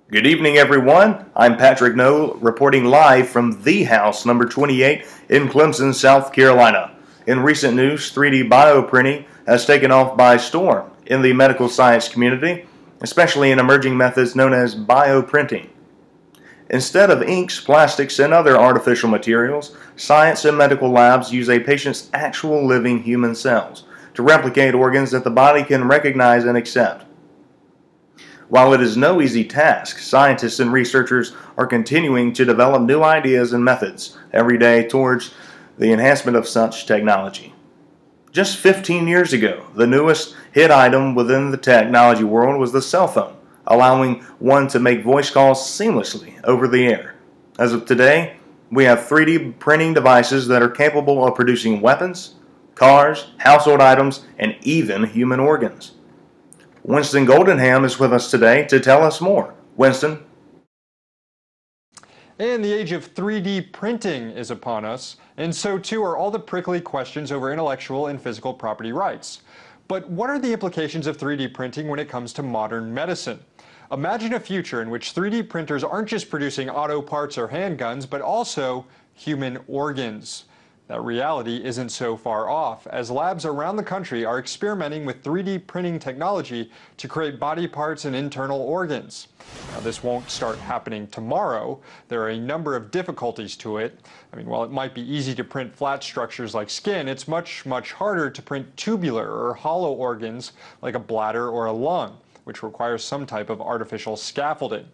Good evening, everyone. I'm Patrick Noe, reporting live from the house number 28 in Clemson, South Carolina. In recent news, 3D bioprinting has taken off by storm in the medical science community, especially in emerging methods known as bioprinting. Instead of inks, plastics, and other artificial materials, science and medical labs use a patient's actual living human cells to replicate organs that the body can recognize and accept. While it is no easy task, scientists and researchers are continuing to develop new ideas and methods every day towards the enhancement of such technology. Just 15 years ago, the newest hit item within the technology world was the cell phone, allowing one to make voice calls seamlessly over the air. As of today, we have 3D printing devices that are capable of producing weapons, cars, household items, and even human organs. Winston Goldenham is with us today to tell us more. Winston. And the age of 3D printing is upon us, and so too are all the prickly questions over intellectual and physical property rights. But what are the implications of 3D printing when it comes to modern medicine? Imagine a future in which 3D printers aren't just producing auto parts or handguns, but also human organs. That reality isn't so far off, as labs around the country are experimenting with 3D printing technology to create body parts and internal organs. Now, this won't start happening tomorrow. There are a number of difficulties to it. While it might be easy to print flat structures like skin, it's much harder to print tubular or hollow organs like a bladder or a lung, which requires some type of artificial scaffolding.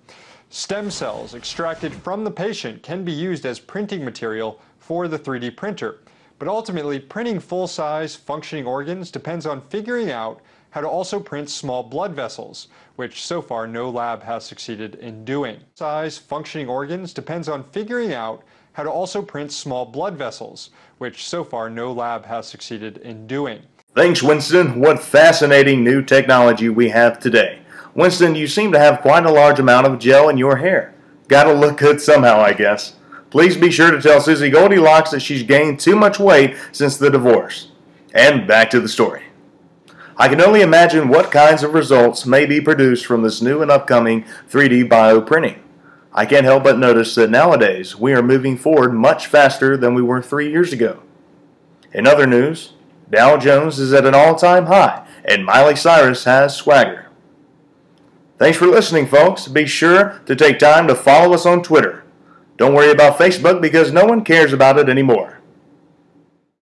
Stem cells extracted from the patient can be used as printing material for the 3D printer, but ultimately printing full-size functioning organs depends on figuring out how to also print small blood vessels, which so far no lab has succeeded in doing. Size functioning organs depends on figuring out how to also print small blood vessels, which so far no lab has succeeded in doing. Thanks, Winston. What fascinating new technology we have today. Winston, you seem to have quite a large amount of gel in your hair. Gotta look good somehow, I guess. Please be sure to tell Susie Goldilocks that she's gained too much weight since the divorce. And back to the story. I can only imagine what kinds of results may be produced from this new and upcoming 3D bioprinting. I can't help but notice that nowadays we are moving forward much faster than we were 3 years ago. In other news, Dow Jones is at an all-time high, and Miley Cyrus has swagger. Thanks for listening, folks. Be sure to take time to follow us on Twitter. Don't worry about Facebook because no one cares about it anymore.